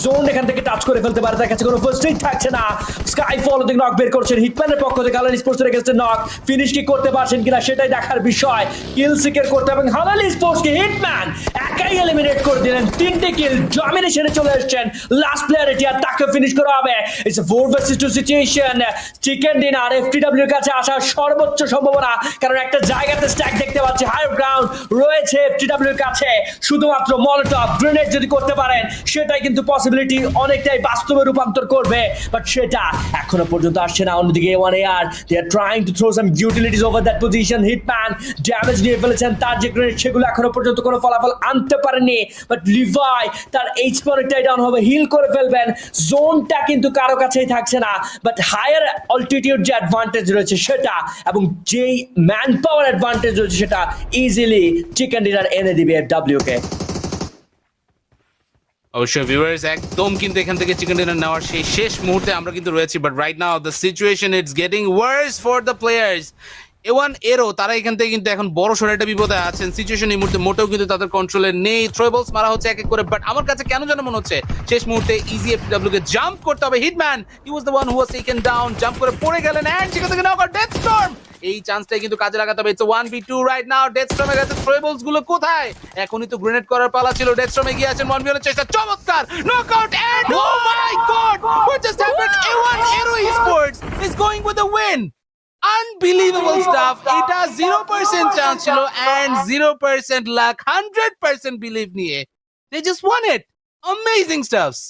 Zone এখান থেকে touch করে ফেলতে পারে, তার কাছে কোনো ফার্স্ট এইড থাকছে না। স্কাইফল ওদিকে নক বের করছেন, হিটম্যানের পক্ষ থেকে হালাল স্পোর্টসের এগেইনস্টে নক ফিনিশ কি করতে পারছেন কিনা সেটাই দেখার বিষয়। কিল সিকের করতে এবং হালাল স্পোর্টসকে হিটম্যান একাই এলিমিনেট করে দিলেন, 3টে কিল ডমিনেশনে চলে এসেছেন। লাস্ট প্লেয়ার এটি, আর তাকে ফিনিশ করা হবে। It's a 4 versus 2 situation. Chicken dinner FTW এর কাছে আসার সর্বোচ্চ সম্ভাবনা, কারণ একটা জায়গাতে স্ট্যাক দেখতে পাচ্ছি, হায়ার গ্রাউন্ড রয়েছে এফটিডব্লিউ এর কাছে। শুধুমাত্র মলটভ গ্রেনেড যদি করতে পারেন সেটাই কিন্তু পসিবিলিটি অনেকটাই বাস্তবে রূপান্তর করবে, বাট সেটা এখনো পর্যন্ত আসছে না। অন্যদিকে A1 AR they are trying to throw some utilities over that position. Hitman damage নিয়ে ফেলেছেন, তার যে গ্রেনেড সেগুলো এখনো পর্যন্ত কোনো ফলাফল আনতে পারেনি, বাট লিভাই তার এইচ পয়েন্টটাই ডাউন হবে, হিল করে ফেলবেন। জোনটা কিন্তু কারো কাছেই থাকছে না, বাট হায়ার অল্টিটিউড যে অ্যাডভান্টেজ রয়েছে সেটা এবং যেই ম্যান পাওয়ার অ্যাডভান্টেজ রয়েছে সেটা ইজিলি চিকেন ডিনার এনে দিবে এফডব্লিউ কে। অবশ্যই ভিউয়ার্স, একদম কিন্তু এখান থেকে চিকেন ডিনার নেওয়ার সেই শেষ মুহূর্তে আমরা কিন্তু রয়েছি, but right now the situation it's getting Wars for the players. A1 এরও তারা এখান থেকে কিন্তু এখন বড় সড় একটা বিপদে আছেন। সিচুয়েশন এই মুহূর্তে মোটেও কিন্তু তাদের কন্ট্রোলে নেই। থ্রোবলস মারা হচ্ছে এক এক করে, বাট আমার কাছে কেন যেন মনে হচ্ছে শেষ মুহূর্তে ইজি এফডব্লিউ কে জাম্প করতে হবে। Hitman he was the one who was taken down, jump করে পড়ে গেলেন এন্ড সেখান থেকে নক আউট ডেথ স্টর্ম। এই চান্সটাই কিন্তু কাজে লাগাতে হবে। It's 1v2 right now. Death স্টর্মের কাছে থ্রোবলস গুলো কোথায়? এখনই তো গ্রেনেড করার পালা ছিল। ডেথ স্টর্ম এগিয়ে আছেন, 1v1 এর চেষ্টা, চমৎকার knock out and oh my God, what just happened? A1 Aero Esports is going with the win. Unbelievable stuff. এটা 0% চান্স ছিল and 0% luck, 100% belief নিয়ে they just won it. Amazing stuffs.